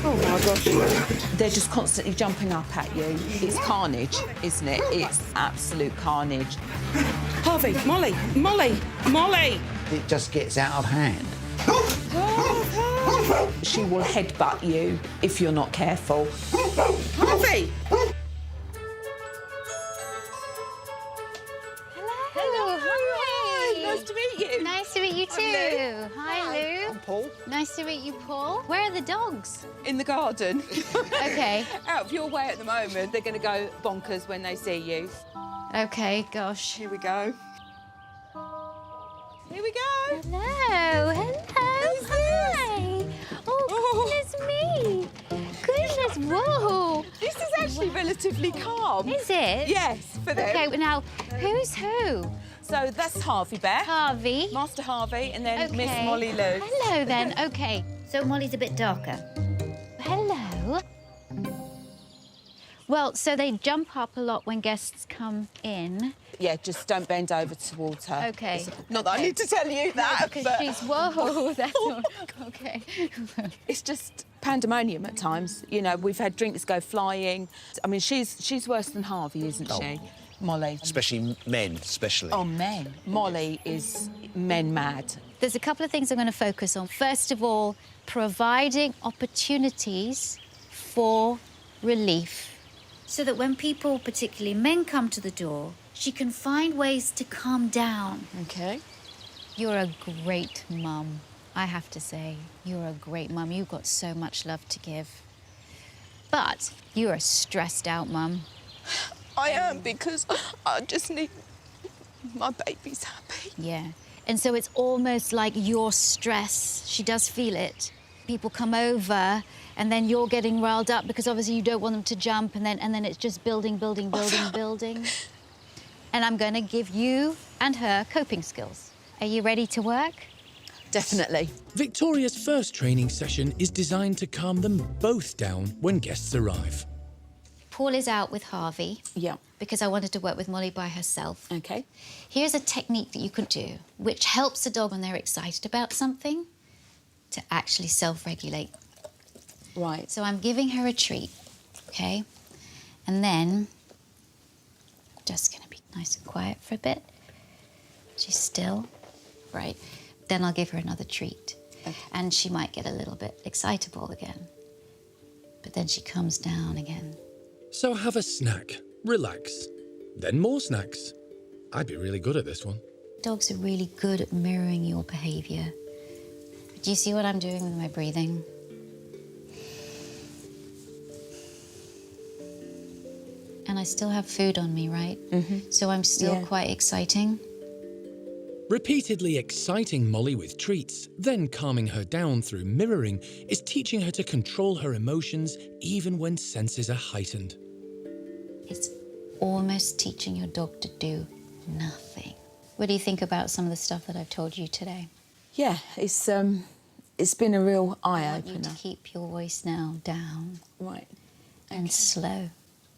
Oh my gosh. They're just constantly jumping up at you. It's carnage, isn't it? It's absolute carnage. Harvey, Molly, Molly, Molly! It just gets out of hand. She will headbutt you if you're not careful. Harvey! Hello, hi. Nice to meet you. Nice to meet you too. Lou. Hi, Lou. I'm Paul. Nice to meet you, Paul. Where are the dogs? In the garden. Okay. Out of your way at the moment. They're going to go bonkers when they see you. Okay, gosh. Here we go. Here we go. Hello, hi. Oh, goodness me. Goodness, whoa. This is actually relatively calm. Is it? Yes, for them. Okay, now, who's who? So that's Harvey Bear. Harvey. Master Harvey, and then Okay. Miss Molly Lou. Hello, then. Okay. So Molly's a bit darker. Hello. Well, so they jump up a lot when guests come in. Yeah, just don't bend over towards her. Okay. Not that I need to tell you that, Because but she's, whoa, that's all. Okay. it's just pandemonium at times. You know, we've had drinks go flying. I mean, she's worse than Harvey, isn't she? Molly. Especially men, especially. Oh, men. Molly is men mad. There's a couple of things I'm going to focus on. First of all, providing opportunities for relief. So that when people, particularly men, come to the door, she can find ways to calm down. Okay. You're a great mum, I have to say. You're a great mum. You've got so much love to give. But you're a stressed out mum. I am, because I just need my baby's happy. Yeah. And so it's almost like your stress. She does feel it. People come over and then you're getting riled up because obviously you don't want them to jump, and then it's just building. And I'm going to give you and her coping skills. Are you ready to work? Definitely. Victoria's first training session is designed to calm them both down when guests arrive. Paul is out with Harvey. Yeah. Because I wanted to work with Molly by herself. Okay. Here's a technique that you can do, which helps a dog when they're excited about something to actually self-regulate. Right. So I'm giving her a treat, okay? And then just gonna be nice and quiet for a bit. She's still, right? Then I'll give her another treat. Okay. And she might get a little bit excitable again. But then she calms down again. So have a snack, relax, then more snacks. I'd be really good at this one. Dogs are really good at mirroring your behaviour. Do you see what I'm doing with my breathing? And I still have food on me, right? Mm-hmm. So I'm still quite exciting. Repeatedly exciting Molly with treats, then calming her down through mirroring, is teaching her to control her emotions even when senses are heightened. It's almost teaching your dog to do nothing. What do you think about some of the stuff that I've told you today? Yeah, it's been a real I want eye-opener. you to keep your voice now down Right. and slow.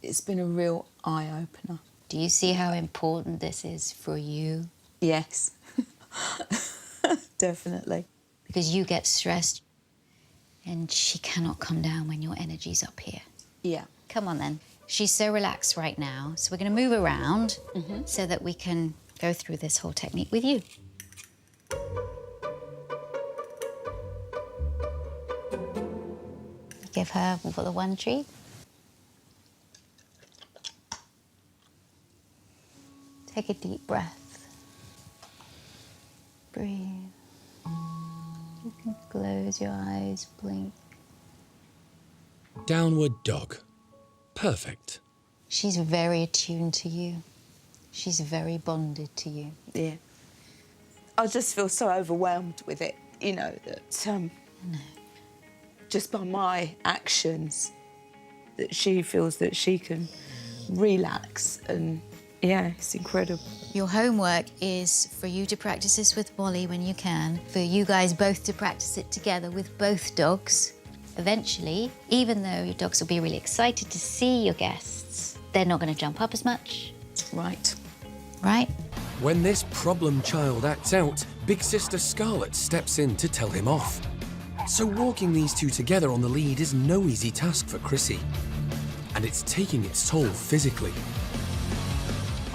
It's been a real eye-opener. Do you see how important this is for you? Yes. Definitely. Because you get stressed and she cannot come down when your energy's up here. Yeah. Come on then. She's so relaxed right now, so we're going to move around so that we can go through this whole technique with you. Give her the one treat. Take a deep breath. Breathe. You can close your eyes, blink. Downward dog. Perfect. She's very attuned to you. She's very bonded to you. Yeah. I just feel so overwhelmed with it, you know, that No. just by my actions, that she feels that she can relax, and yeah, it's incredible. Your homework is for you to practice this with Molly when you can, for you guys both to practice it together with both dogs. Eventually, even though your dogs will be really excited to see your guests, they're not going to jump up as much. Right. Right? When this problem child acts out, Big Sister Scarlett steps in to tell him off. So walking these two together on the lead is no easy task for Chrissy. And it's taking its toll physically.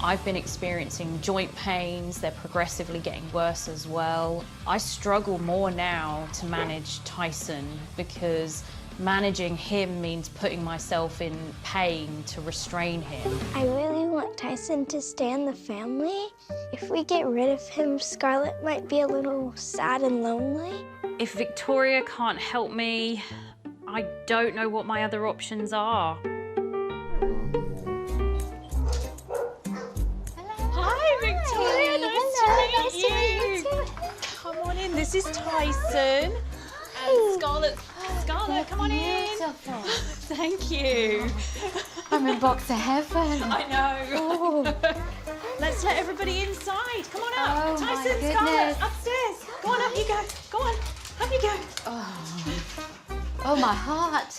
I've been experiencing joint pains. They're progressively getting worse as well. I struggle more now to manage Tyson because managing him means putting myself in pain to restrain him. I really want Tyson to stay in the family. If we get rid of him, Scarlett might be a little sad and lonely. If Victoria can't help me, I don't know what my other options are. Victoria, nice to meet you. Come on in, this is Tyson. And Scarlett, come on in. Beautiful. Thank you. I'm in box of heaven. I know. Oh. Let's let everybody inside. Come on up. Oh, my Tyson, goodness. Scarlett, upstairs. Go on, up you go. Go on, up you go. Oh, my heart.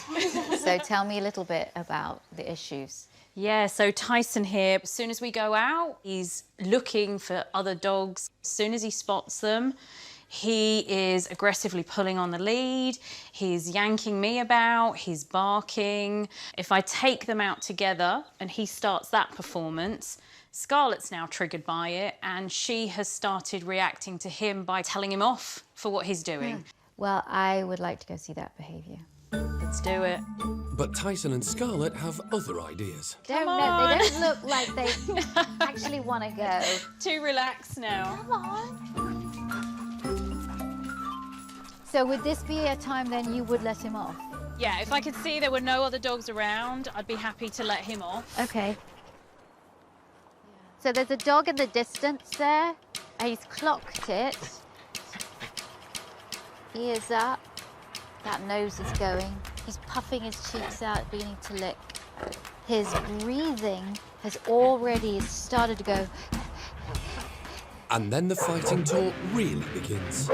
So tell me a little bit about the issues. Yeah, so Tyson here, as soon as we go out, he's looking for other dogs. As soon as he spots them, he is aggressively pulling on the lead. He's yanking me about, he's barking. If I take them out together and he starts that performance, Scarlett's now triggered by it and she has started reacting to him by telling him off for what he's doing. Well, I would like to go see that behaviour. Let's do it. But Tyson and Scarlett have other ideas. They don't look like they actually want to go. Too relaxed now. Come on. So would this be a time then you would let him off? Yeah, if I could see there were no other dogs around, I'd be happy to let him off. Okay. So there's a dog in the distance there, and he's clocked it. He is up. That nose is going. He's puffing his cheeks out, beginning to lick. His breathing has already started to go. And then the fighting tour really begins.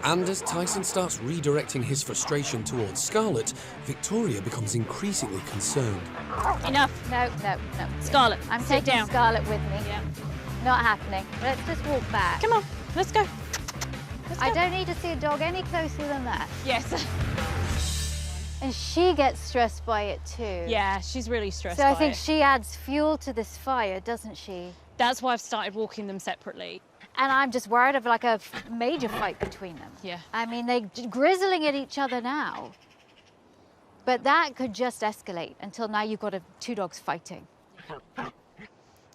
And as Tyson starts redirecting his frustration towards Scarlett, Victoria becomes increasingly concerned. Enough. No. Scarlett, I'm sit taking down. Scarlett with me. Yeah. Not happening. Let's just walk back. Come on, let's go. I don't need to see a dog any closer than that. Yes. And she gets stressed by it too. Yeah, she's really stressed So by I think it. she adds fuel to this fire, doesn't she? That's why I've started walking them separately. And I'm just worried of like a major fight between them. Yeah. I mean, they're grizzling at each other now. But that could just escalate until now you've got two dogs fighting.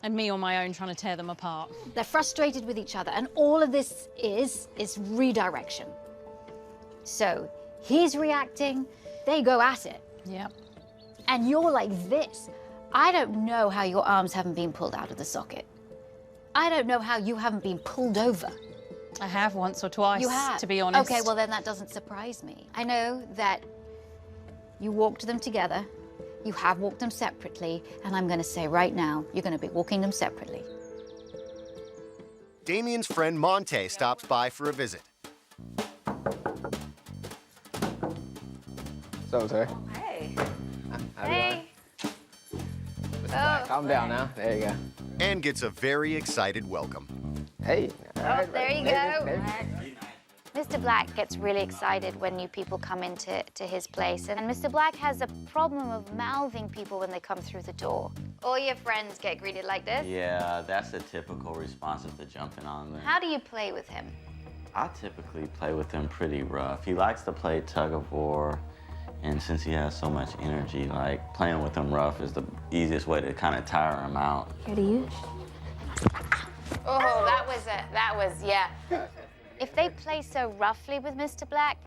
And me on my own trying to tear them apart. They're frustrated with each other, and all of this is redirection. So he's reacting, they go at it. Yep. And you're like this. I don't know how your arms haven't been pulled out of the socket. I don't know how you haven't been pulled over. I have once or twice, You have? to be honest. Okay, well then that doesn't surprise me. I know that you walked them together, you have walked them separately, and I'm gonna say right now, you're gonna be walking them separately. Damien's friend Monte stops by for a visit. So, sir. Hey. Hey. Calm down now. There you go. And gets a very excited welcome. Hey. Oh, there you go. Mr. Black gets really excited when new people come into his place. And Mr. Black has a problem of mouthing people when they come through the door. All your friends get greeted like this? Yeah, that's a typical response if they're jumping on them. How do you play with him? I typically play with him pretty rough. He likes to play tug of war, and since he has so much energy, like playing with him rough is the easiest way to kind of tire him out. Here to you. Oh, that was, yeah. If they play so roughly with Mr. Black,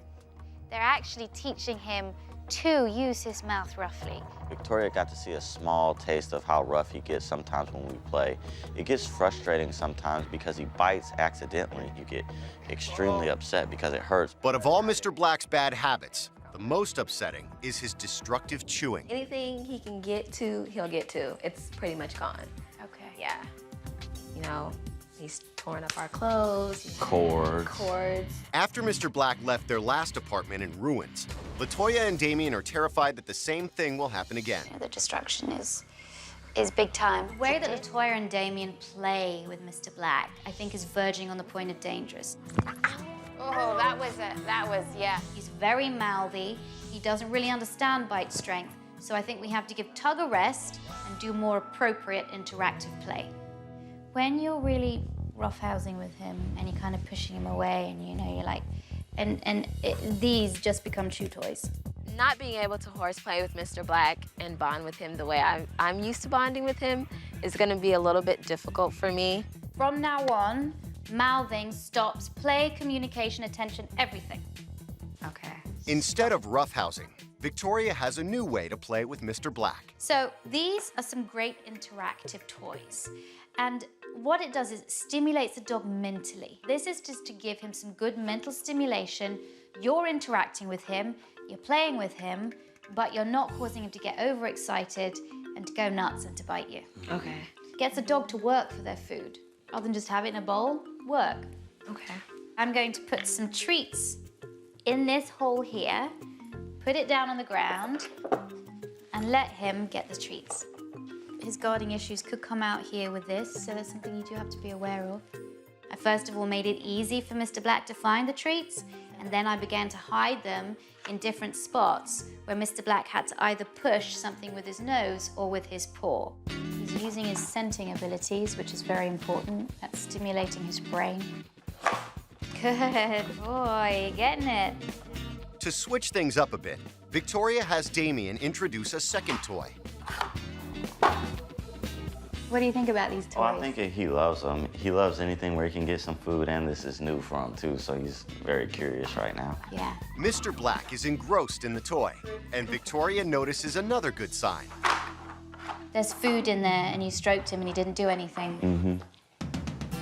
they're actually teaching him to use his mouth roughly. Victoria got to see a small taste of how rough he gets sometimes when we play. It gets frustrating sometimes because he bites accidentally. You get extremely upset because it hurts. But of all Mr. Black's bad habits, the most upsetting is his destructive chewing. Anything he can get to, he'll get to. It's pretty much gone. Okay. Yeah. You know, he's torn up our clothes. Cords. After Mr. Black left their last apartment in ruins, Latoya and Damien are terrified that the same thing will happen again. The destruction is big time. The way that Latoya and Damien play with Mr. Black, I think is verging on the point of dangerous. Oh, that was, yeah. He's very mouthy. He doesn't really understand bite strength. So I think we have to give Tug a rest and do more appropriate interactive play. When you're really roughhousing with him and you're kind of pushing him away and you're like, these just become chew toys. Not being able to horseplay with Mr. Black and bond with him the way I'm used to bonding with him is gonna be a little bit difficult for me. From now on, mouthing stops, play, communication, attention, everything. Okay. Instead of roughhousing, Victoria has a new way to play with Mr. Black. So these are some great interactive toys. And what it does is it stimulates the dog mentally. This is just to give him some good mental stimulation. You're interacting with him, you're playing with him, but you're not causing him to get overexcited and to go nuts and to bite you. Okay. Gets the dog to work for their food. Rather than just have it in a bowl, work. Okay. I'm going to put some treats in this hole here, put it down on the ground, and let him get the treats. His guarding issues could come out here with this, so that's something you do have to be aware of. I first of all made it easy for Mr. Black to find the treats, and then I began to hide them in different spots where Mr. Black had to either push something with his nose or with his paw. He's using his scenting abilities, which is very important. That's stimulating his brain. Good boy, you're getting it. To switch things up a bit, Victoria has Damien introduce a second toy. What do you think about these toys? Oh, I think he loves them. He loves anything where he can get some food, and this is new for him too, so he's very curious right now. Yeah. Mr. Black is engrossed in the toy, and Victoria notices another good sign. There's food in there, and you stroked him, and he didn't do anything. Mm-hmm.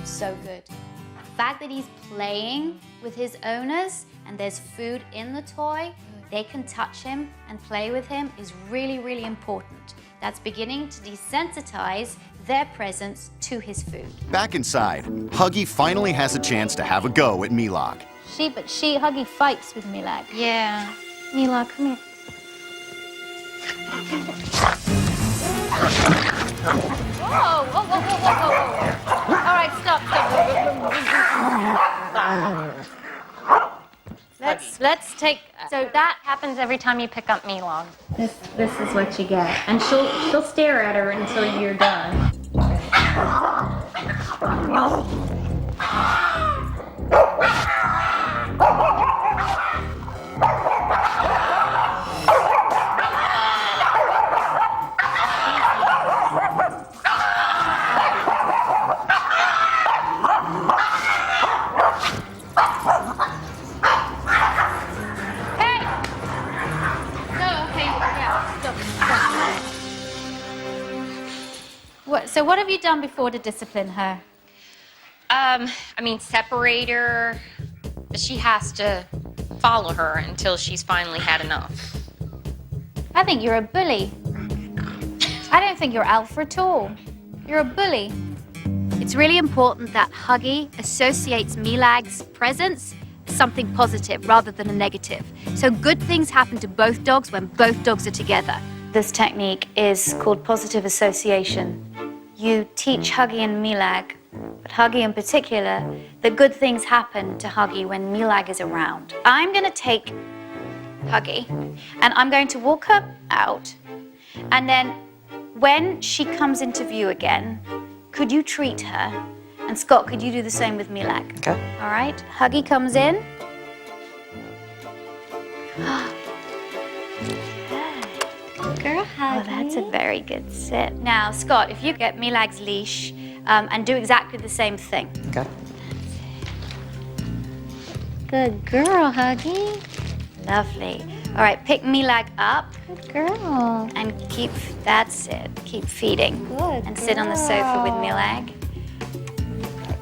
So good. The fact that he's playing with his owners, and there's food in the toy, they can touch him and play with him is really, really important. That's beginning to desensitize their presence to his food. Back inside, Huggy finally has a chance to have a go at Milag. Huggy fights with Milag. Yeah. Milag, come here. Whoa, whoa, whoa, whoa, whoa, whoa. All right, stop. Let's take. So that happens every time you pick up Milag. This is what you get, and she'll stare at her until you're done. So what have you done before to discipline her? I mean, separate her. She has to follow her until she's finally had enough. I think you're a bully. I don't think you're alpha at all. You're a bully. It's really important that Huggy associates Milag's presence as something positive rather than a negative. So good things happen to both dogs when both dogs are together. This technique is called positive association. You teach Huggy and Milag, but Huggy in particular, the good things happen to Huggy when Milag is around. I'm going to take Huggy and I'm going to walk her out, and then when she comes into view again, could you treat her? And Scott, could you do the same with Milag? Okay. All right, Huggy comes in. Girl, Huggy. Oh, that's a very good sit. Now, Scott, if you get Milag's leash and do exactly the same thing. Okay. Good girl, Huggy. Lovely. All right, pick Milag up. Good girl. And that's it. Keep feeding. Good And sit on the sofa with Milag.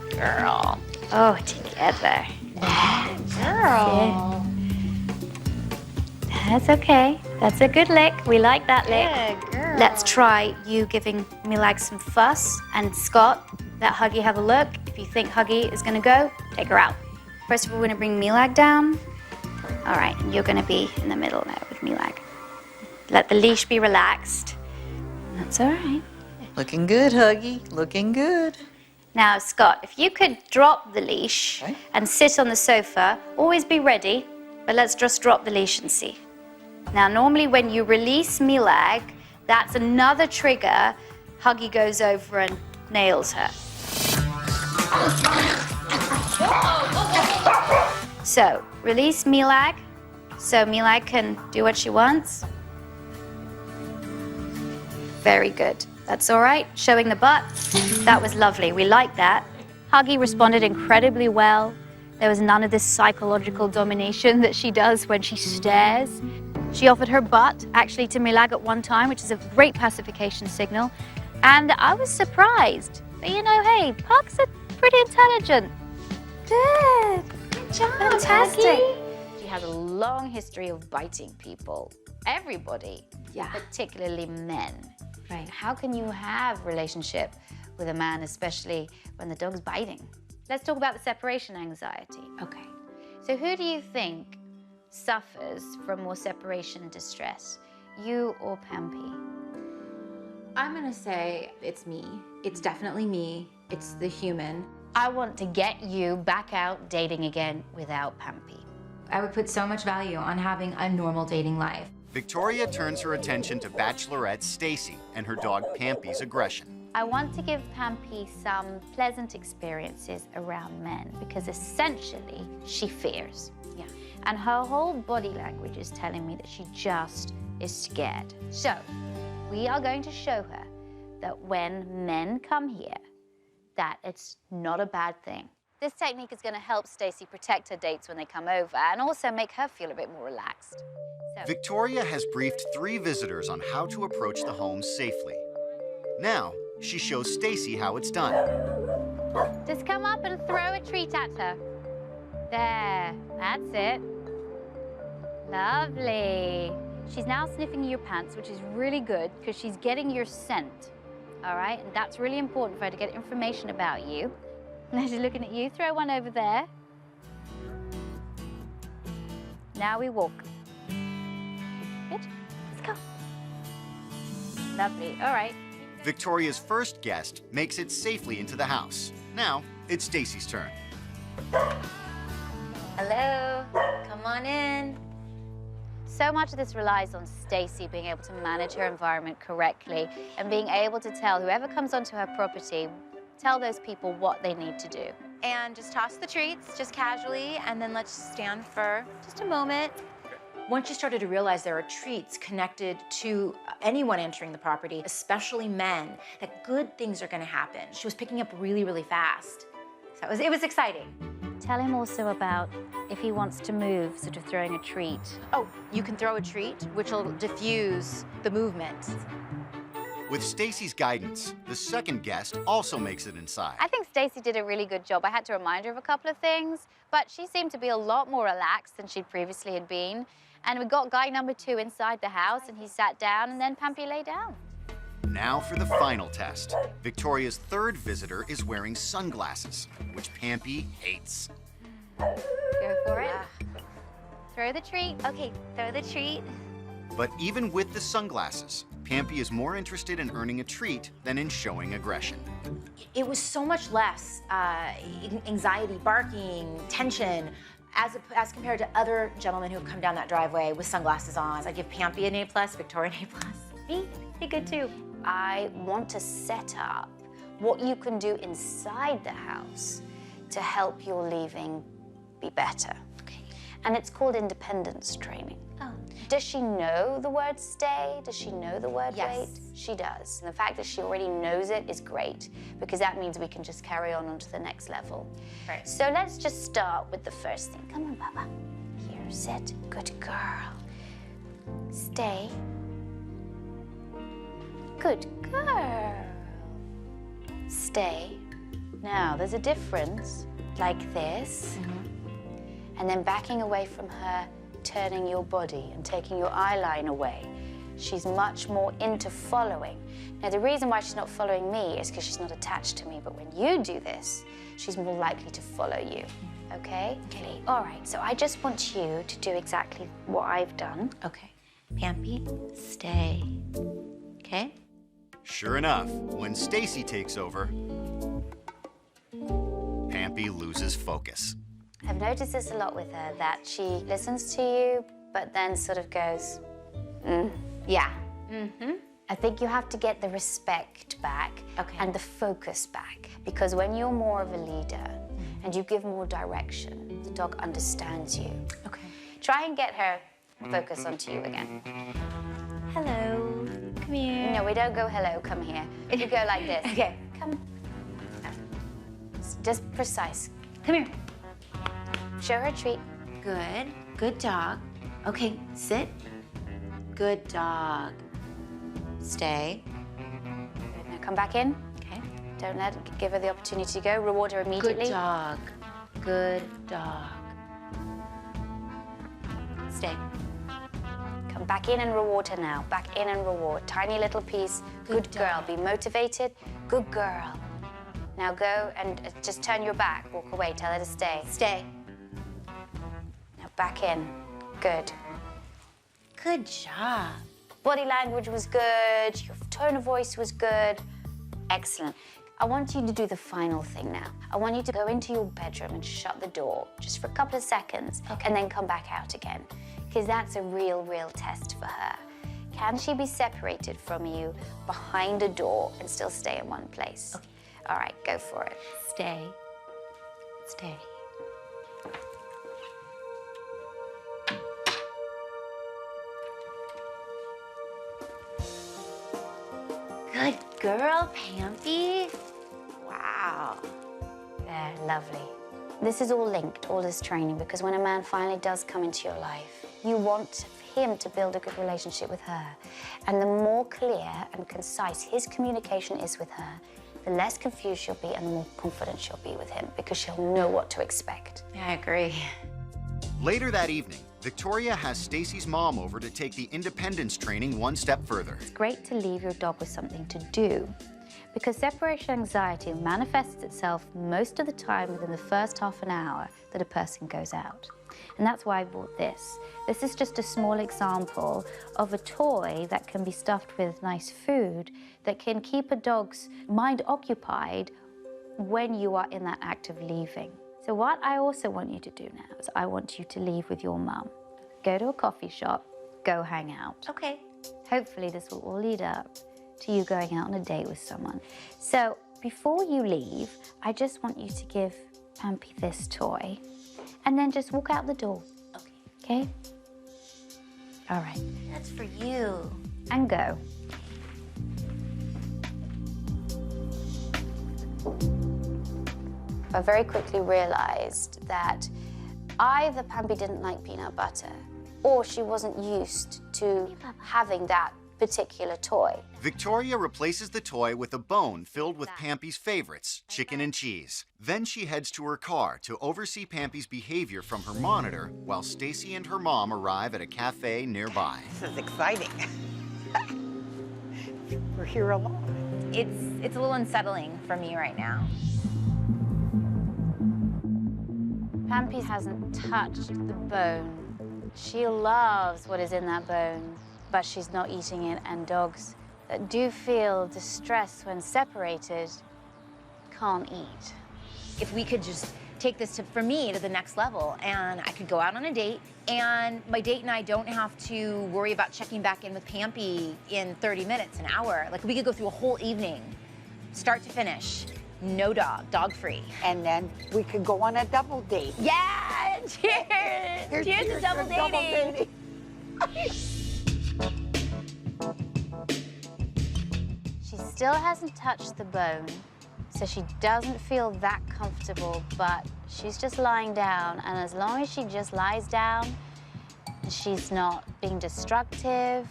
Good girl. Oh, together. Girl. That's okay. That's a good lick. We like that lick. Good girl. Let's try you giving Milag some fuss. And Scott, let Huggy have a look. If you think Huggy is gonna go, take her out. First of all, we're gonna bring Milag down. All right, and you're gonna be in the middle now with Milag. Let the leash be relaxed. That's all right. Looking good, Huggy. Looking good. Now, Scott, if you could drop the leash and sit on the sofa, always be ready, but let's just drop the leash and see. Now, normally when you release Milag, that's another trigger. Huggy goes over and nails her. So, release Milag, so Milag can do what she wants. Very good. That's all right. Showing the butt. That was lovely. We like that. Huggy responded incredibly well. There was none of this psychological domination that she does when she stares. She offered her butt, actually, to Milag at one time, which is a great pacification signal. And I was surprised. But you know, hey, pugs are pretty intelligent. Good. Good job. Fantastic. Huggy. She has a long history of biting people. Everybody. Yeah. Particularly men. Right. How can you have a relationship with a man, especially when the dog's biting? Let's talk about the separation anxiety. Okay. So who do you think suffers from more separation distress, you or Pampy? I'm gonna say it's me. It's definitely me. It's the human. I want to get you back out dating again without Pampy. I would put so much value on having a normal dating life. Victoria turns her attention to Bachelorette Stacy and her dog Pampy's aggression. I want to give Pampy some pleasant experiences around men because essentially she fears. Yeah. And her whole body language is telling me that she just is scared. So we are going to show her that when men come here, that it's not a bad thing. This technique is going to help Stacy protect her dates when they come over and also make her feel a bit more relaxed. So. Victoria has briefed 3 visitors on how to approach the home safely. Now, she shows Stacy how it's done. Just come up and throw a treat at her. There, that's it. Lovely. She's now sniffing your pants, which is really good because she's getting your scent. All right, and that's really important for her to get information about you. Now she's looking at you. Throw one over there. Now we walk. Good. Let's go. Lovely. All right. Victoria's first guest makes it safely into the house. Now, it's Stacy's turn. Hello. Come on in. So much of this relies on Stacy being able to manage her environment correctly and being able to tell whoever comes onto her property, tell those people what they need to do. And just toss the treats, just casually, and then let's stand for just a moment. Once you started to realize there are treats connected to anyone entering the property, especially men, that good things are gonna happen. She was picking up really, really fast. So it was exciting. Tell him also about if he wants to move, sort of throwing a treat. Oh, you can throw a treat, which will diffuse the movement. With Stacy's guidance, the second guest also makes it inside. I think Stacy did a really good job. I had to remind her of a couple of things, but she seemed to be a lot more relaxed than she'd previously had been. And we got guy number 2 inside the house, and he sat down, and then Pampy lay down. Now for the final test. Victoria's third visitor is wearing sunglasses, which Pampy hates. Go for it. Throw the treat. Okay, throw the treat. But even with the sunglasses, Pampy is more interested in earning a treat than in showing aggression. It was so much less anxiety, barking, tension, as compared to other gentlemen who have come down that driveway with sunglasses on. I give Pampy an A+, Victoria an A+. Me? Be good too. I want to set up what you can do inside the house to help your leaving be better. Okay. And it's called independence training. Oh. Does she know the word stay? Does she know the word wait? She does. And the fact that she already knows it is great because that means we can just carry on to the next level. Right. So let's just start with the first thing. Come on, Papa. Here, sit. Good girl. Stay. Good girl. Stay. Now, there's a difference, like this, and then backing away from her, turning your body and taking your eye line away. She's much more into following. Now, the reason why she's not following me is because she's not attached to me, but when you do this, she's more likely to follow you, okay? Okay. All right, so I just want you to do exactly what I've done. Okay. Pampy, stay. Okay? Sure enough, when Stacy takes over, Pampy loses focus. I've noticed this a lot with her, that she listens to you, but then sort of goes, yeah. I think you have to get the respect back and the focus back, because when you're more of a leader and you give more direction, the dog understands you. Okay. Try and get her focus onto you again. Hello. Come here. No, we don't go hello, come here. You go like this. Okay. Come. Just precise. Come here. Show her a treat. Good. Good dog. Okay, sit. Good dog. Stay. Now come back in. Okay. Don't give her the opportunity to go. Reward her immediately. Good dog. Good dog. Stay. Come back in and reward her now. Back in and reward. Tiny little piece. Good girl. Be motivated. Good girl. Now go and just turn your back. Walk away. Tell her to stay. Stay. Now back in. Good. Good job. Body language was good. Your tone of voice was good. Excellent. I want you to do the final thing now. I want you to go into your bedroom and shut the door just for a couple of seconds and then come back out again, because that's a real test for her. Can she be separated from you behind a door and still stay in one place? Okay. All right, go for it. Stay. Stay. Good girl, Pampy. Wow. There, lovely. This is all linked, all this training, because when a man finally does come into your life, you want him to build a good relationship with her. And the more clear and concise his communication is with her, the less confused she'll be and the more confident she'll be with him, because she'll know what to expect. Yeah, I agree. Later that evening, Victoria has Stacy's mom over to take the independence training one step further. It's great to leave your dog with something to do, because separation anxiety manifests itself most of the time within the first half an hour that a person goes out. And that's why I bought this. This is just a small example of a toy that can be stuffed with nice food that can keep a dog's mind occupied when you are in that act of leaving. So what I also want you to do now is I want you to leave with your mum. Go to a coffee shop, go hang out. Okay. Hopefully this will all lead up to you going out on a date with someone. So before you leave, I just want you to give Pampy this toy and then just walk out the door. Okay? All right. That's for you. And go. I very quickly realized that either Pampy didn't like peanut butter or she wasn't used to having that particular toy. Victoria replaces the toy with a bone filled with Pampy's favorites, chicken and cheese. Then she heads to her car to oversee Pampy's behavior from her monitor while Stacy and her mom arrive at a cafe nearby. This is exciting. We're here alone. It's a little unsettling for me right now. Pampy hasn't touched the bone. She loves what is in that bone, but she's not eating it, and dogs that do feel distress when separated can't eat. If we could just take this for me to the next level, and I could go out on a date, and my date and I don't have to worry about checking back in with Pampy in 30 minutes, an hour. Like, we could go through a whole evening, start to finish, no dog free. And then we could go on a double date. Yeah! Cheers! Cheers to double dating! She still hasn't touched the bone, so she doesn't feel that comfortable, but she's just lying down, and as long as she just lies down, she's not being destructive,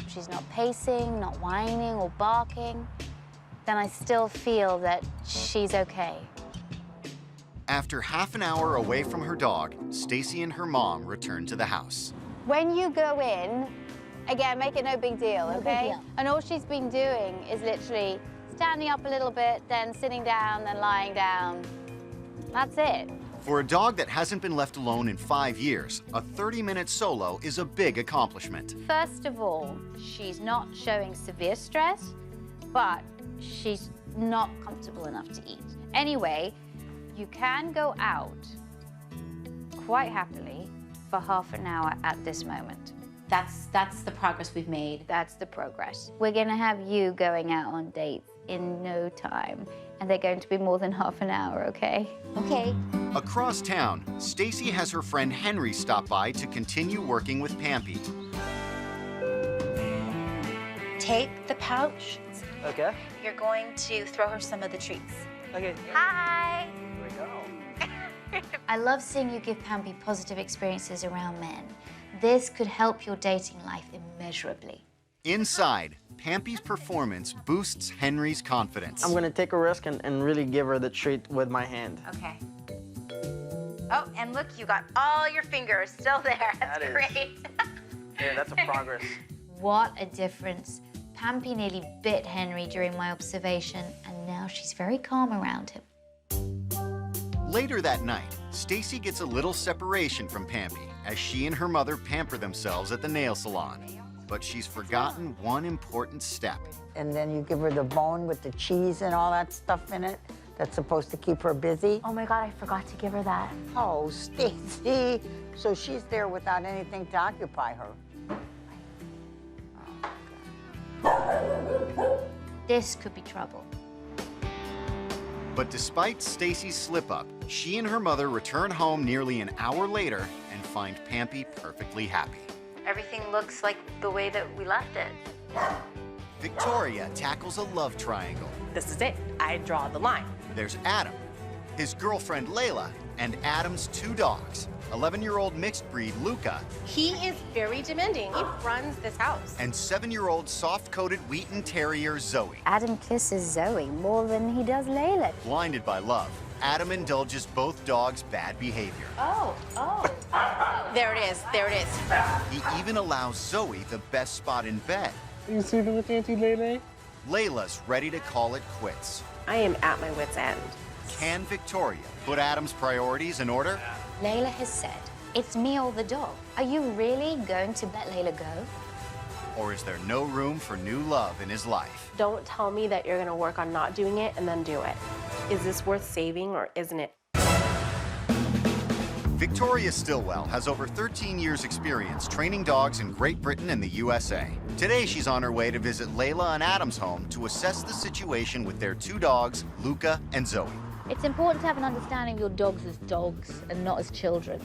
she's not pacing, not whining or barking, then I still feel that she's okay. After half an hour away from her dog, Stacy and her mom return to the house. When you go in, again, make it no big deal, No big okay? deal. And all she's been doing is literally standing up a little bit, then sitting down, then lying down. That's it. For a dog that hasn't been left alone in 5 years, a 30-minute solo is a big accomplishment. First of all, she's not showing severe stress, but she's not comfortable enough to eat. Anyway, You can go out quite happily for half an hour at this moment. That's the progress we've made. That's the progress. We're gonna have you going out on dates in no time, and they're going to be more than half an hour, okay? Okay. Across town, Stacy has her friend Henry stop by to continue working with Pampy. Take the pouch. Okay. You're going to throw her some of the treats. Okay. Hi. Here we go. I love seeing you give Pampy positive experiences around men. This could help your dating life immeasurably. Inside, Pampy's performance boosts Henry's confidence. I'm gonna take a risk and really give her the treat with my hand. Okay. Oh, and look, you got all your fingers still there. That's That is- great. Yeah, that's a progress. What a difference. Pampy nearly bit Henry during my observation, and now she's very calm around him. Later that night, Stacy gets a little separation from Pampy as she and her mother pamper themselves at the nail salon. But she's forgotten one important step. And then you give her the bone with the cheese and all that stuff in it that's supposed to keep her busy. Oh my God, I forgot to give her that. Oh, Stacy. So she's there without anything to occupy her. This could be trouble. But despite Stacy's slip-up, she and her mother return home nearly an hour later and find Pampy perfectly happy. Everything looks like the way that we left it. Victoria tackles a love triangle. This is it. I draw the line. There's Adam, his girlfriend Layla, and Adam's two dogs, 11-year-old mixed breed Luca, He is very demanding. He runs this house. and 7-year-old soft-coated Wheaten Terrier Zoe. Adam kisses Zoe more than he does Layla. Blinded by love, Adam indulges both dogs' bad behavior. Oh. There it is. There it is. He even allows Zoe the best spot in bed. You sleeping with Auntie Lele? Layla's ready to call it quits. I am at my wit's end. Can Victoria put Adam's priorities in order? Layla has said, it's me or the dog. Are you really going to let Layla go? Or is there no room for new love in his life? Don't tell me that you're going to work on not doing it and then do it. Is this worth saving or isn't it? Victoria Stilwell has over 13 years' experience training dogs in Great Britain and the USA. Today, she's on her way to visit Layla and Adam's home to assess the situation with their two dogs, Luca and Zoe. It's important to have an understanding of your dogs as dogs and not as children.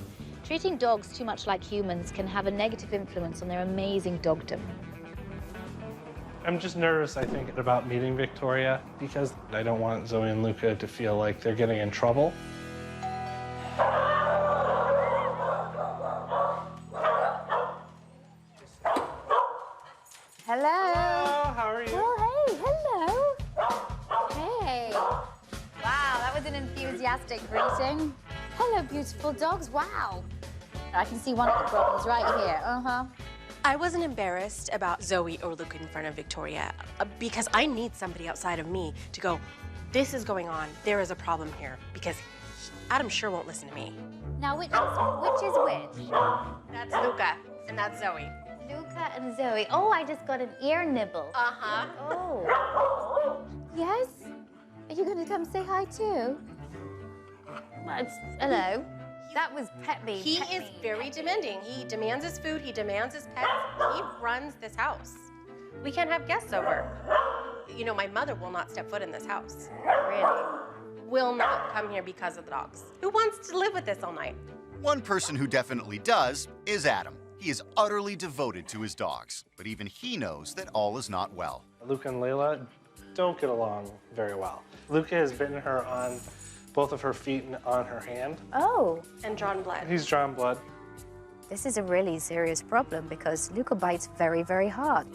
Treating dogs too much like humans can have a negative influence on their amazing dogdom. I'm just nervous, I think, about meeting Victoria because I don't want Zoe and Luca to feel like they're getting in trouble. Hello. Hello, how are you? Oh, hey, hello. Hey. Wow, that was an enthusiastic greeting. Hello, beautiful dogs. Wow. I can see one of the problems right here. Uh-huh. I wasn't embarrassed about Zoe or Luca in front of Victoria because I need somebody outside of me to go, this is going on. There is a problem here because Adam sure won't listen to me. Now, which is which? That's Luca and that's Zoe. Luca and Zoe. Oh, I just got an ear nibble. Uh-huh. Oh. Yes? Are you going to come say hi too? Hello. That was pet me. He is very demanding. He demands his food, he demands his pets. He runs this house. We can't have guests over. You know, my mother will not step foot in this house. Really? Will not come here because of the dogs. Who wants to live with this all night? One person who definitely does is Adam. He is utterly devoted to his dogs, but even he knows that all is not well. Luca and Layla don't get along very well. Luca has bitten her on both of her feet and on her hand. Oh. And drawn blood. He's drawn blood. This is a really serious problem because Luca bites very, very hard.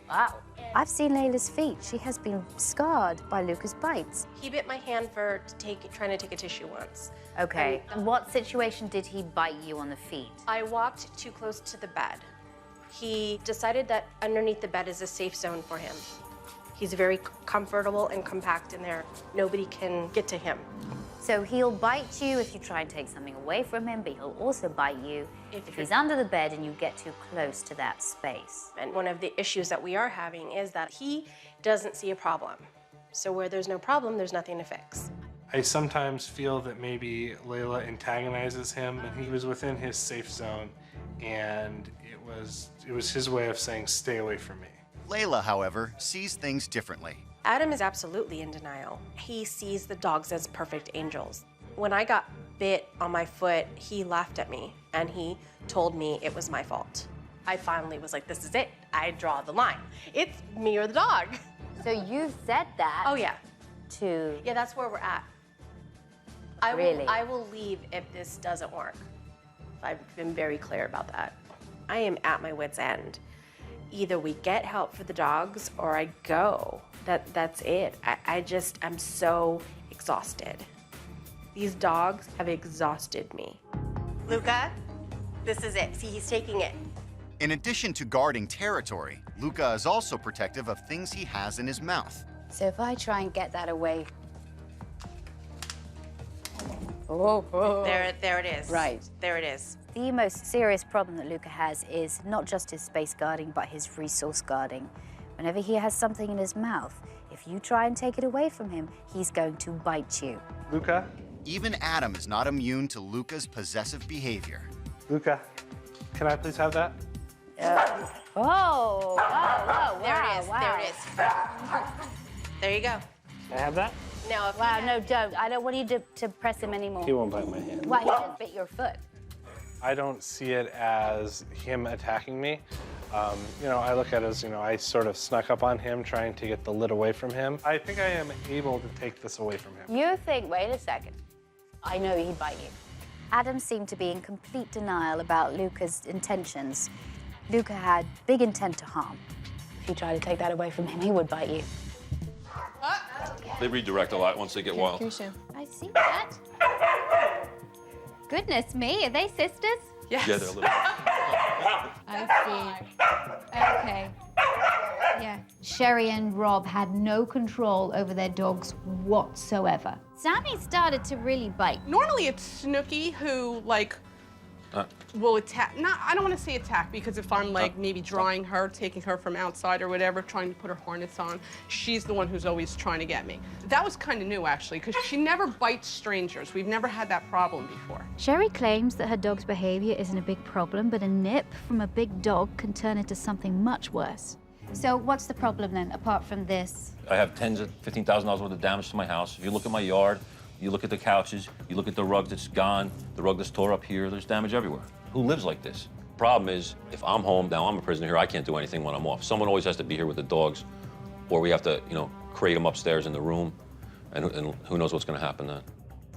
Wow. I've seen Layla's feet. She has been scarred by Luca's bites. He bit my hand for trying to take a tissue once. Okay. And what situation did he bite you on the feet? I walked too close to the bed. He decided that underneath the bed is a safe zone for him. He's very comfortable and compact in there. Nobody can get to him. So he'll bite you if you try and take something away from him, but he'll also bite you if he's under the bed and you get too close to that space. And one of the issues that we are having is that he doesn't see a problem. So where there's no problem, there's nothing to fix. I sometimes feel that maybe Layla antagonizes him, and he was within his safe zone, and it was his way of saying, stay away from me. Layla, however, sees things differently. Adam is absolutely in denial. He sees the dogs as perfect angels. When I got bit on my foot, he laughed at me and he told me it was my fault. I finally was like, this is it. I draw the line. It's me or the dog. So you said that? Oh, yeah. To... Yeah, that's where we're at. Really? I will leave if this doesn't work. I've been very clear about that. I am at my wit's end. Either we get help for the dogs or I go. That's it. I'm so exhausted. These dogs have exhausted me. Luca, this is it. See, he's taking it. In addition to guarding territory, Luca is also protective of things he has in his mouth. So if I try and get that away... There it is. Right. There it is. The most serious problem that Luca has is not just his space guarding, but his resource guarding. Whenever he has something in his mouth, if you try and take it away from him, he's going to bite you. Luca? Even Adam is not immune to Luca's possessive behavior. Luca, can I please have that? Whoa, There it is. There it is. There you go. Can I have that? Now, if Wow, no, don't. I don't want you to press him anymore. He won't bite my hand. Why, he just bit your foot. I don't see it as him attacking me. I look at it as, I sort of snuck up on him trying to get the lid away from him. I think I am able to take this away from him. You think, wait a second, I know he'd bite you. Adam seemed to be in complete denial about Luca's intentions. Luca had big intent to harm. If you try to take that away from him, he would bite you. They redirect a lot once they get wild. I see that. Goodness me, are they sisters? Yes. Yeah, they're a little. I see. Okay. Yeah. Sherry and Rob had no control over their dogs whatsoever. Sammy started to really bite. Normally it's Snooky who, will attack. I don't want to say attack, because if I'm, maybe drawing her, taking her from outside or whatever, trying to put her harness on, she's the one who's always trying to get me. That was kind of new, actually, because she never bites strangers. We've never had that problem before. Sherry claims that her dog's behavior isn't a big problem, but a nip from a big dog can turn into something much worse. So what's the problem then, apart from this? I have tens of $15,000 worth of damage to my house. If you look at my yard, you look at the couches, you look at the rug that's gone, the rug that's tore up here, there's damage everywhere. Who lives like this? Problem is, if I'm home, now I'm a prisoner here, I can't do anything when I'm off. Someone always has to be here with the dogs, or we have to, crate them upstairs in the room, and who knows what's gonna happen then.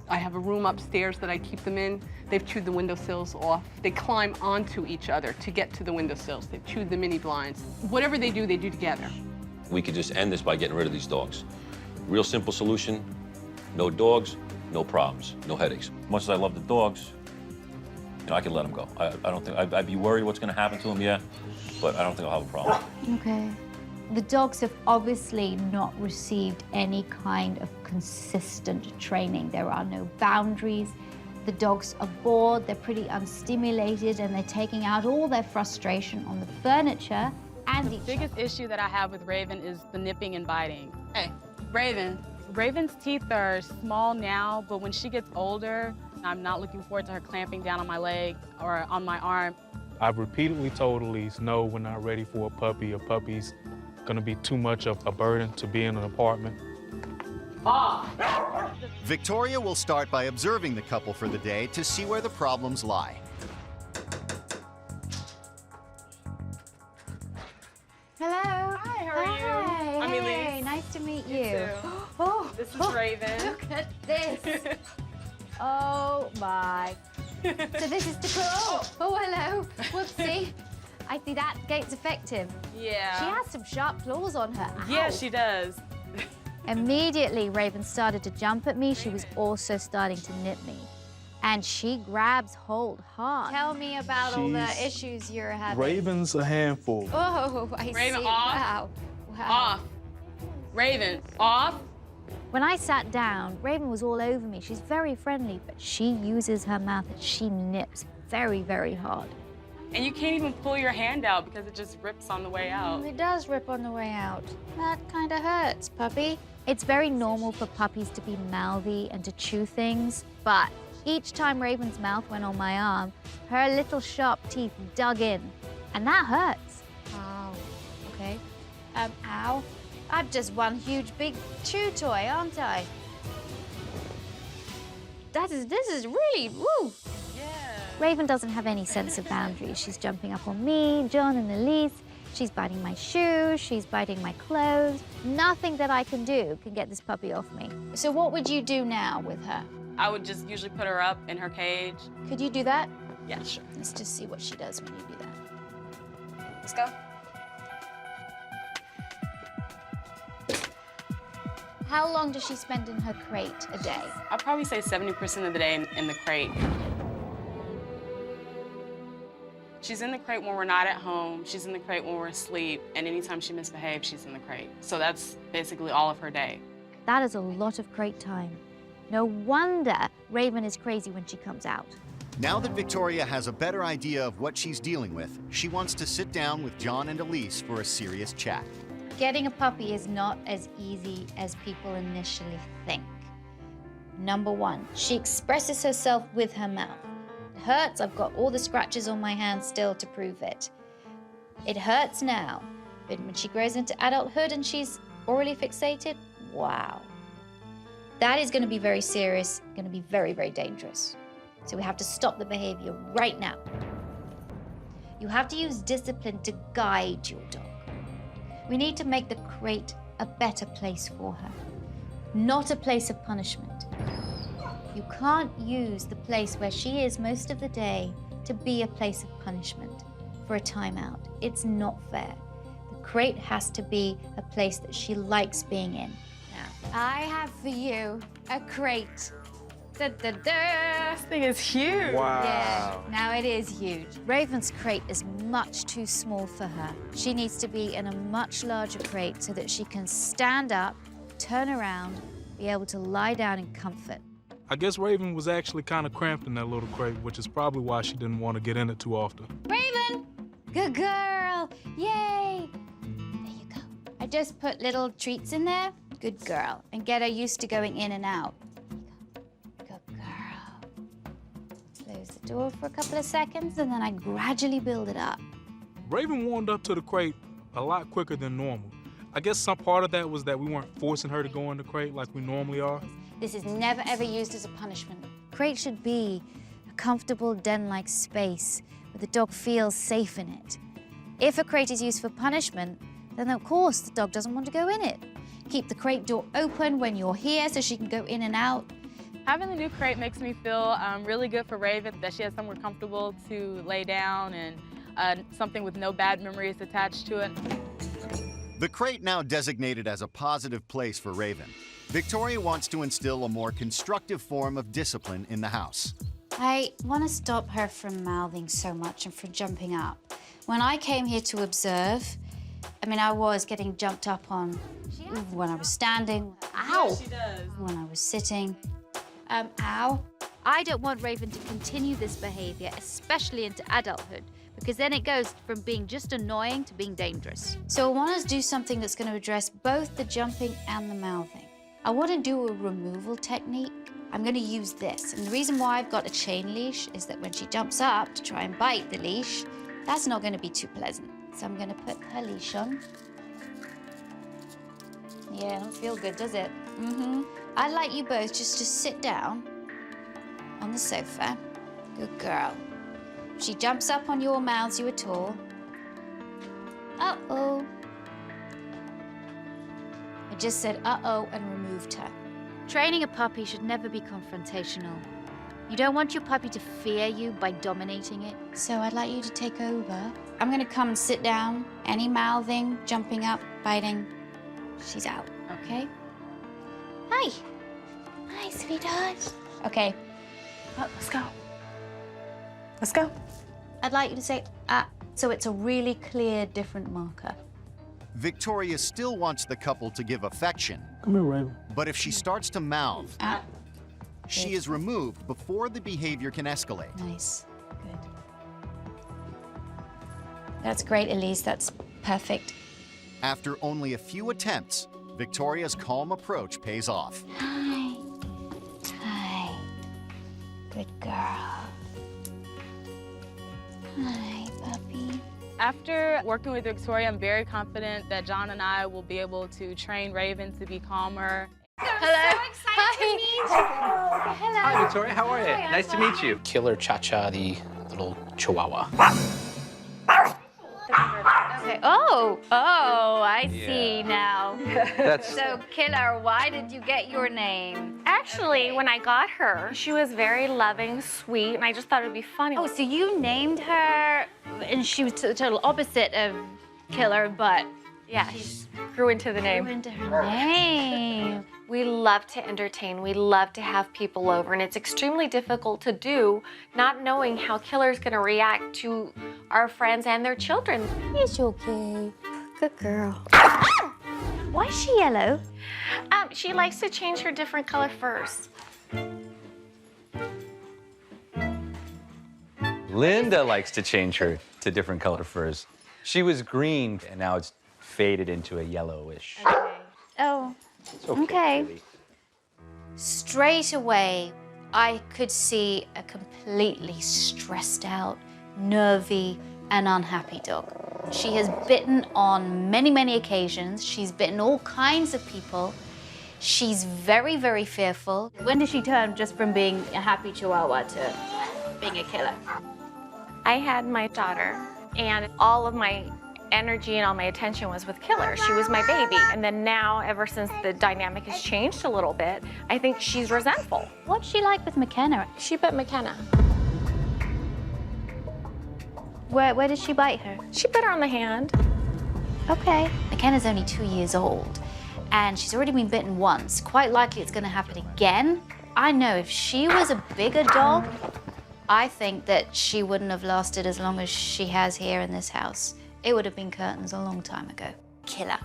I have a room upstairs that I keep them in. They've chewed the windowsills off. They climb onto each other to get to the windowsills. They've chewed the mini blinds. Whatever they do together. We could just end this by getting rid of these dogs. Real simple solution, no dogs, no problems, no headaches. Much as I love the dogs, I can let them go. I don't think, I'd be worried what's gonna happen to them, yeah, but I don't think I'll have a problem. Okay. The dogs have obviously not received any kind of consistent training. There are no boundaries. The dogs are bored, they're pretty unstimulated, and they're taking out all their frustration on the furniture and each other. The biggest issue that I have with Raven is the nipping and biting. Hey, Raven. Raven's teeth are small now, but when she gets older, I'm not looking forward to her clamping down on my leg or on my arm. I've repeatedly told Elise, no, we're not ready for a puppy. A puppy's gonna be too much of a burden to be in an apartment. Victoria will start by observing the couple for the day to see where the problems lie. Hello. Hi, how are you? Hi. I'm Hey, Elise. nice to meet You you. too. Oh, This is Raven. Look at this. Oh my. So this is the oh, hello. Whoopsie. I see that gate's effective. Yeah. She has some sharp claws on her. Yeah, Ow. she does. Immediately, Raven started to jump at me. She was also starting to nip me. And she grabs hold hard. Tell me about all the She's- issues you're having. Raven's a handful. Oh, I Raven, see. off. Wow. Wow. Off. Raven, off. When I sat down, Raven was all over me. She's very friendly, but she uses her mouth and she nips very, very hard. And you can't even pull your hand out because it just rips on the way out. It does rip on the way out. That kind of hurts, puppy. It's very normal for puppies to be mouthy and to chew things, but each time Raven's mouth went on my arm, her little sharp teeth dug in, and that hurts. Ow. Okay. Ow. I'm just one huge big chew toy, aren't I? This is really, woo! Yeah. Raven doesn't have any sense of boundaries. She's jumping up on me, John and Elise. She's biting my shoes, she's biting my clothes. Nothing that I can do can get this puppy off me. So what would you do now with her? I would just usually put her up in her cage. Could you do that? Yeah, sure. Let's just see what she does when you do that. Let's go. How long does she spend in her crate a day? I'd probably say 70% of the day in the crate. She's in the crate when we're not at home, she's in the crate when we're asleep, and anytime she misbehaves, she's in the crate. So that's basically all of her day. That is a lot of crate time. No wonder Raven is crazy when she comes out. Now that Victoria has a better idea of what she's dealing with, she wants to sit down with John and Elise for a serious chat. Getting a puppy is not as easy as people initially think. Number one, she expresses herself with her mouth. It hurts, I've got all the scratches on my hand still to prove it. It hurts now, but when she grows into adulthood and she's orally fixated, wow. That is gonna be very serious, gonna be very, very dangerous. So we have to stop the behavior right now. You have to use discipline to guide your dog. We need to make the crate a better place for her, not a place of punishment. You can't use the place where she is most of the day to be a place of punishment for a timeout. It's not fair. The crate has to be a place that she likes being in. Now, I have for you a crate. Da, da, da. This thing is huge. Wow. Yeah, now it is huge. Raven's crate is much too small for her. She needs to be in a much larger crate so that she can stand up, turn around, be able to lie down in comfort. I guess Raven was actually kind of cramped in that little crate, which is probably why she didn't want to get in it too often. Raven! Good girl! Yay! There you go. I just put little treats in there. Good girl. And get her used to going in and out. Good girl. Close the door for a couple of seconds, and then I gradually build it up. Raven warmed up to the crate a lot quicker than normal. I guess some part of that was that we weren't forcing her to go in the crate like we normally are. This is never, ever used as a punishment. Crate should be a comfortable den-like space where the dog feels safe in it. If a crate is used for punishment, then of course the dog doesn't want to go in it. Keep the crate door open when you're here so she can go in and out. Having the new crate makes me feel really good for Raven, that she has somewhere comfortable to lay down and something with no bad memories attached to it. The crate now designated as a positive place for Raven. Victoria wants to instill a more constructive form of discipline in the house. I want to stop her from mouthing so much and from jumping up. When I came here to observe, I was getting jumped up on when I was standing. Ow! Yeah, she does. When I was sitting. Ow. I don't want Raven to continue this behavior, especially into adulthood, because then it goes from being just annoying to being dangerous. So I want to do something that's going to address both the jumping and the mouthing. I want to do a removal technique. I'm going to use this. And the reason why I've got a chain leash is that when she jumps up to try and bite the leash, that's not going to be too pleasant. So I'm going to put her leash on. Yeah, don't feel good, does it? Mm-hmm. I'd like you both just to sit down on the sofa. Good girl. If she jumps up on your mouths you at all. Uh-oh. I just said uh-oh and removed her. Training a puppy should never be confrontational. You don't want your puppy to fear you by dominating it. So I'd like you to take over. I'm gonna come and sit down. Any mouthing, jumping up, biting, she's out, okay? Hi. Hi, sweetheart. Okay. Let's go. Let's go. I'd like you to say, so it's a really clear, different marker. Victoria still wants the couple to give affection. Come here, Raven. But if she starts to mouth, she is removed before the behavior can escalate. Nice. Good. That's great, Elise. That's perfect. After only a few attempts, Victoria's calm approach pays off. Hi. Hi. Good girl. Hi, puppy. After working with Victoria, I'm very confident that John and I will be able to train Raven to be calmer. Hello. So excited to meet you. Hello. Hi, Victoria. How are you? Hi, Nice to I'm meet you. Killer Cha-Cha, the little chihuahua. Okay. Oh, I see now. That's- So, Killer, why did you get your name? Actually, when I got her, she was very loving, sweet, and I just thought it would be funny. Oh, so you named her, and she was the total opposite of Killer, but yeah, she grew into the name. grew into her name. We love to entertain. We love to have people over, and it's extremely difficult to do, not knowing how Killer's going to react to our friends and their children. It's okay. Good girl. Why is she yellow? She likes to change her different color furs. Linda likes to change her to different color furs. She was green, and now it's faded into a yellowish. Oh, It's okay. Lily. Straight away, I could see a completely stressed out, nervy, and unhappy dog. She has bitten on many, many occasions. She's bitten all kinds of people. She's very, very fearful. When did she turn just from being a happy chihuahua to being a killer? I had my daughter, and all of my energy and all my attention was with Killer. She was my baby. And then now, ever since the dynamic has changed a little bit, I think she's resentful. What's she like with McKenna? She bit McKenna. Where did she bite her? She bit her on the hand. Okay. McKenna's only 2 years old, and she's already been bitten once. Quite likely it's gonna happen again. I know if she was a bigger dog, I think that she wouldn't have lasted as long as she has here in this house. It would have been curtains a long time ago. Killer.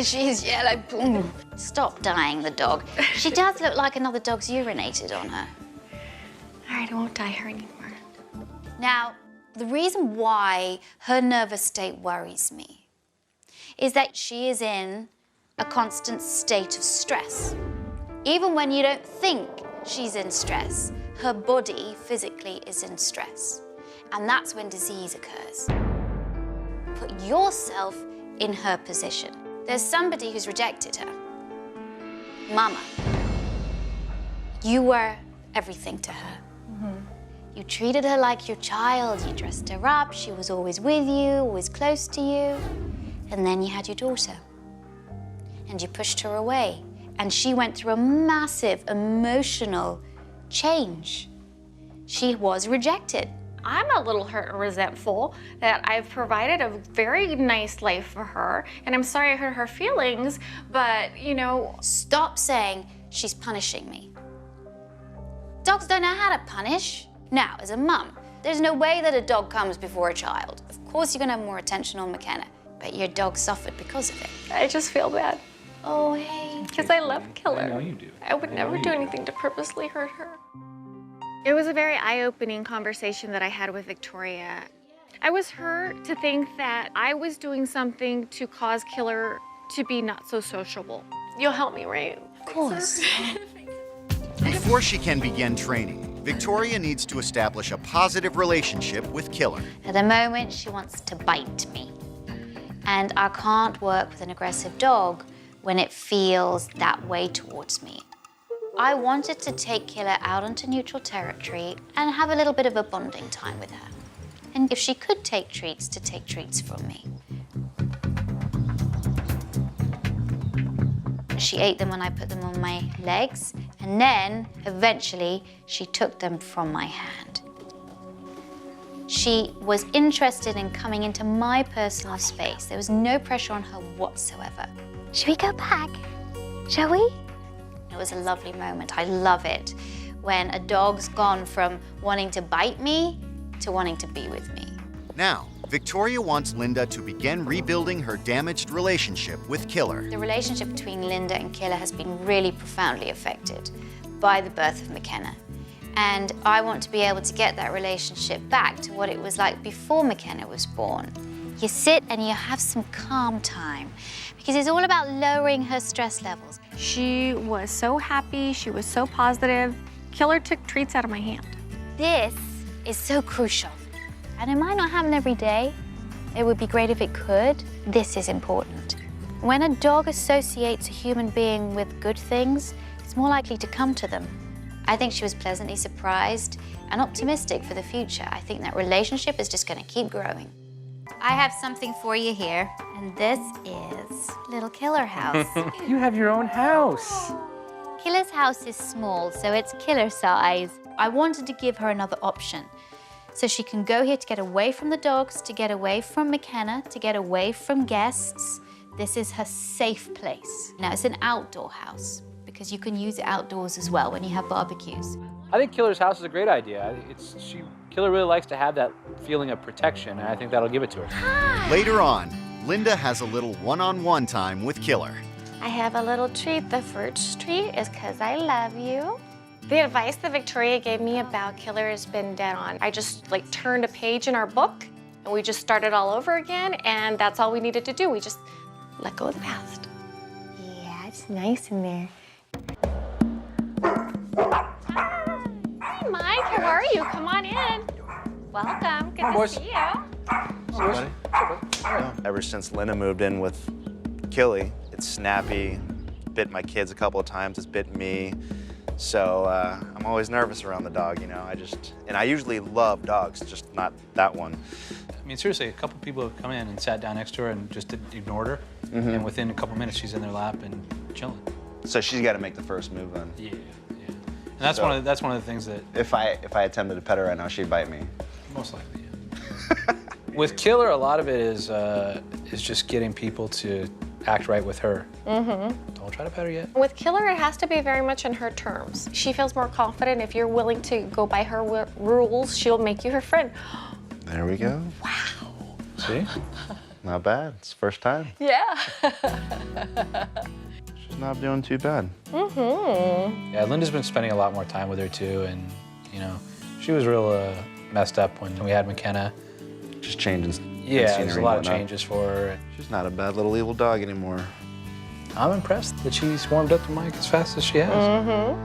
She's yellow. Boom. Stop dying the dog. She does look like another dog's urinated on her. All right, I won't dye her anymore. Now, the reason why her nervous state worries me is that she is in a constant state of stress. Even when you don't think she's in stress, her body physically is in stress. And that's when disease occurs. Put yourself in her position. There's somebody who's rejected her. Mama. You were everything to her. You treated her like your child, you dressed her up, she was always with you, always close to you. And then you had your daughter. And you pushed her away. And she went through a massive emotional change. She was rejected. I'm a little hurt and resentful that I've provided a very nice life for her, and I'm sorry I hurt her feelings, but, you know... Stop saying she's punishing me. Dogs don't know how to punish. Now, as a mum, there's no way that a dog comes before a child. Of course you're gonna have more attention on McKenna, but your dog suffered because of it. I just feel bad. Oh, hey. Because I love Killer. I know you do. I would never do anything to purposely hurt her. It was a very eye-opening conversation that I had with Victoria. I was hurt to think that I was doing something to cause Killer to be not so sociable. You'll help me, right? Of course. Before she can begin training, Victoria needs to establish a positive relationship with Killer. At the moment, she wants to bite me. And I can't work with an aggressive dog when it feels that way towards me. I wanted to take Killer out onto neutral territory and have a little bit of a bonding time with her. And if she could take treats, to take treats from me. She ate them when I put them on my legs, and then, eventually, she took them from my hand. She was interested in coming into my personal space. There was no pressure on her whatsoever. Should we go back? Shall we? It was a lovely moment. I love it when a dog's gone from wanting to bite me to wanting to be with me. Now, Victoria wants Linda to begin rebuilding her damaged relationship with Killer. The relationship between Linda and Killer has been really profoundly affected by the birth of McKenna. And I want to be able to get that relationship back to what it was like before McKenna was born. You sit and you have some calm time because it's all about lowering her stress levels. She was so happy, she was so positive. Killer took treats out of my hand. This is so crucial. And it might not happen every day. It would be great if it could. This is important. When a dog associates a human being with good things, it's more likely to come to them. I think she was pleasantly surprised and optimistic for the future. I think that relationship is just going to keep growing. I have something for you here, and this is Little Killer House. You have your own house. Killer's house is small, so it's Killer size. I wanted to give her another option. So she can go here to get away from the dogs, to get away from McKenna, to get away from guests. This is her safe place. Now, it's an outdoor house because you can use it outdoors as well when you have barbecues. I think Killer's house is a great idea. Killer really likes to have that feeling of protection, and I think that'll give it to her. Later on, Linda has a little one-on-one time with Killer. I have a little treat. The first treat is because I love you. The advice that Victoria gave me about Killer has been dead on. I just turned a page in our book and we just started all over again, and that's all we needed to do. We just let go of the past. Yeah, it's nice in there. Hi, Mike, how are you? Come on in. Welcome, good to see you. Ever since Linda moved in with Killy, it's snappy, bit my kids a couple of times, it's bit me. So I'm always nervous around the dog, you know. I usually love dogs, just not that one. I mean, seriously, a couple people have come in and sat down next to her and just ignored her. Mm-hmm. And within a couple minutes, she's in their lap and chilling. So she's got to make the first move then. Yeah. And that's one of the things that if I attempted to pet her right now, she'd bite me. Most likely, yeah. With Killer, a lot of it is just getting people to act right with her. Mm-hmm. Don't try to pet her yet. With Killer, it has to be very much in her terms. She feels more confident. If you're willing to go by her rules, she'll make you her friend. There we go. Wow. See? Not bad. It's the first time. Yeah. She's not doing too bad. Mm-hmm. Yeah, Linda's been spending a lot more time with her too, and you know, she was real messed up when we had McKenna. Just changing. Yeah, there's a lot of changes for her. She's not a bad little evil dog anymore. I'm impressed that she's warmed up to Mike as fast as she has. Mm-hmm.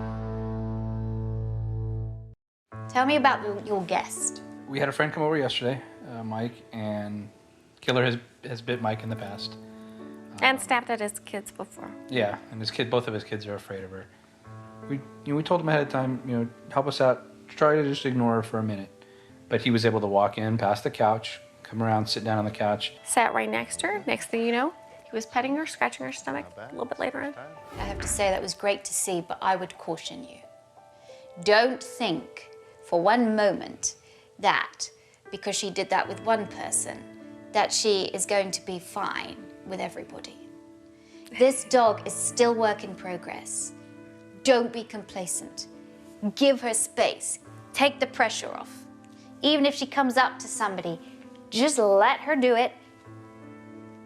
Tell me about your guest. We had a friend come over yesterday, Mike, and Killer has bit Mike in the past. And snapped at his kids before. Yeah, and both of his kids are afraid of her. We told him ahead of time, help us out, try to just ignore her for a minute. But he was able to walk in past the couch, come around, sit down on the couch. Sat right next to her. Next thing you know, he was petting her, scratching her stomach a little bit later on. I have to say that was great to see, but I would caution you. Don't think for one moment that because she did that with one person, that she is going to be fine with everybody. This dog is still work in progress. Don't be complacent. Give her space. Take the pressure off. Even if she comes up to somebody, just let her do it.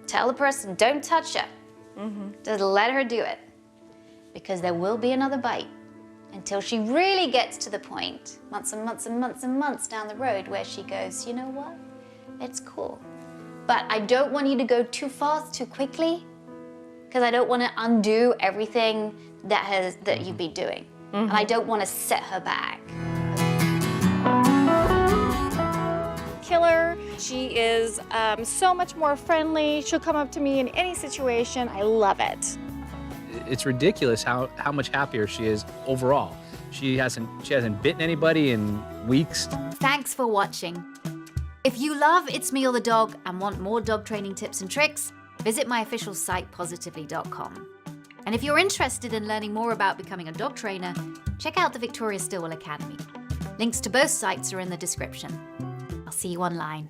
Tell the person, don't touch her. Mm-hmm. Just let her do it. Because there will be another bite until she really gets to the point, months and months and months and months down the road, where she goes, you know what? It's cool. But I don't want you to go too fast, too quickly, because I don't want to undo everything that you've been doing. Mm-hmm. And I don't want to set her back. Killer, she is so much more friendly. She'll come up to me in any situation. I love it. It's ridiculous how much happier she is overall. She hasn't bitten anybody in weeks. Thanks for watching. If you love It's Me or the Dog and want more dog training tips and tricks, visit my official site, positively.com. And if you're interested in learning more about becoming a dog trainer, check out the Victoria Stilwell Academy. Links to both sites are in the description. I'll see you online.